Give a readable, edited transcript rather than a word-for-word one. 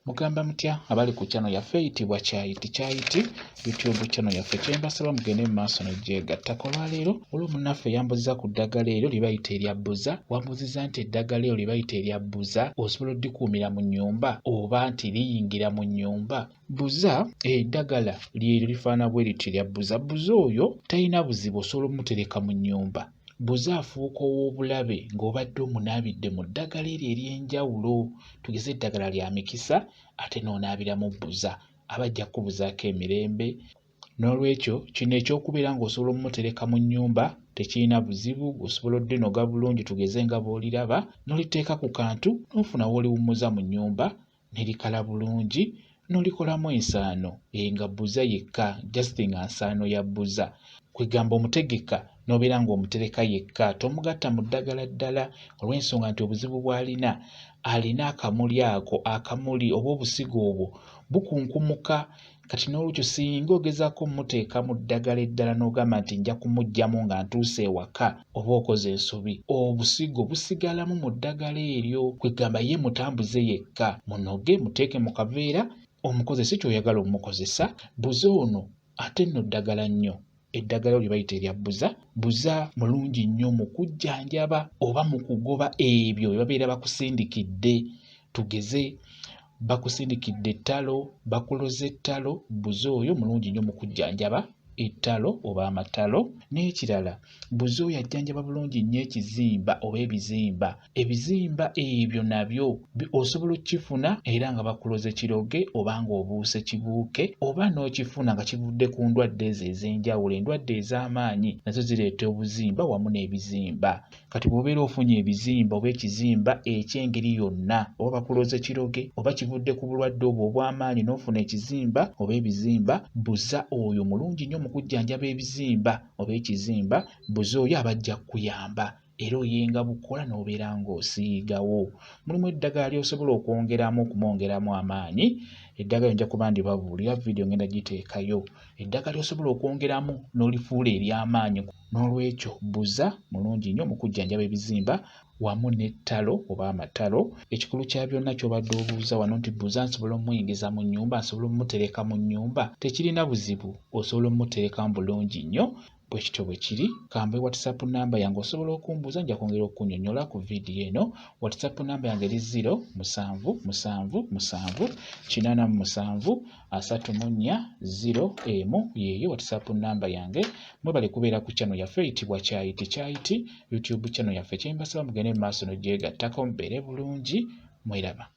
Mugamba mutya abali ku channel yaffe eyitibwa Kyayiti YouTube channel yaffe kyembasaba mugende mu maaso n'ogyegattako. Olwaleero olwo munnaffe yambuzza ku ddagala eryo lye bayita erya bbuza. Wambuzizza nti eddagala eryo lye bayita erya bbuza osobola oddikuumira mu nnyumba oba nti liyingira mu nnyumba. Bbuza eddagala lyeryo lifaana bwe lityo erya bbuza. Bbuza oyo talina buzibu, osobola omutereka mu nnyumba. Bbuza afuuka ow'obulabe ng'obadde omunaabidde mu ddagala eryo ery'enjawulo. Tugeze eddagala lya mikisa ate n'onaabira mu bbuza aba ajja kukubuzaako emirembe. N'olwekyo kino ekyokubeera ng'osobola omutereka mu nnyumba tekirina buzibu, osobola oddenoga bulungi. Tugeze nga bw'oliraba n'oliteeka ku kantu n'ofuna w'oliwummuza mu nnyumba ne likala bulungi n'olikolamu ensaano nga bbuza yekka, just nga nsaano ya bbuza. Kwegamba omutegeka n'obeera ng'omutereka yekka, tomugatta mu ddagala ddala olw'ensonga nti obuzibu bw'alina alina akamuli ako, akamuli oba obusigo obwo bukunkumuka. Kati n'olwekyo singa ogezaako muteeka mu ddagala eddala n'ogamba nti nja kumuggyamu nga ntuuse ewaka oba okoze ensobi, obusigo busigalamu mu ddagala eryo. Kwegamba ye mutambuze yekka, munoge muteeke mu kaveera omukozese ky'oyagala omukozesa. Bbuza ono ate nno ddagala nnyo. Eddagala lye bayita erya bbuza. Bbuza mulungi nnyo mu kujjanjaba oba mu kugoba ebyo bye babeera bakusindikidde. Tugeze bakusindikidde ettalo, bakuloza ettalo. Bbuza oyo mulungi nnyo mu kujjanjaba ettalo oba amatalo. N'ekirala bbuza oyo ajjanjaba bulungi nnyo ekizimba oba ebizimba. Ebizimba ebyo nabyo osobola okkifuna era nga bakuloze kiroge oba ng'obuuse kibuuke oba n'okifuna nga kivudde ku ndwadde ezo ez'enjawulo. Endwadde ez'amaanyi nazo zireeta obuzimba wamu n'ebizimba. Kati bw'obeera ofunye ebizimba oba ekizimba eky'engeri yonna oba bakuloze kiroge oba kivudde ku bulwadde obwo obw'amaanyi n'ofuna ekizimba oba ebizimba, bbuza oyo mulungi nnyo mu kujjanjaba ebizimba oba ekizimba. Bbuza oyo aba ajja kukuyamba era oyenga bukola n'obeera ng'osiigawo. Mulimu eddagala ly'osobola okwongeramu okumwongeramu amaanyi. Eddagala nja kuba ndibabuulira vidiyo ngenda giteekayo. Eddagala ly'osobola okwongeramu n'olifuula ery'amaanyi. N'olwekyo bbuza mulungi nnyo mu kujjanjaba ebizimba wamu n'ettalo oba amatalo. Ekikulu kya byonna ky'obadde obuuza wano nti bbuza nsobola omuyingiza mu nnyumba, nsobola omutereka mu nnyumba, tekirina buzibu, osobola omuterekamu bulungi nnyo. Bwe kityo bwe kiri. Kambe WhatsApp namba yange osobola okumbuuza, nja kwongera okunnyonnyola ku vidiyo eno. WhatsApp namba yange eri 0777873401 yeeyo WhatsApp namba yange. Mwebale kubeera ku channel yaffe eyitibwa Kyayiti YouTube channel yaffe. Kyembasaba mugende mu maaso n'ogyegattako mubeere bulungi. Mweraba.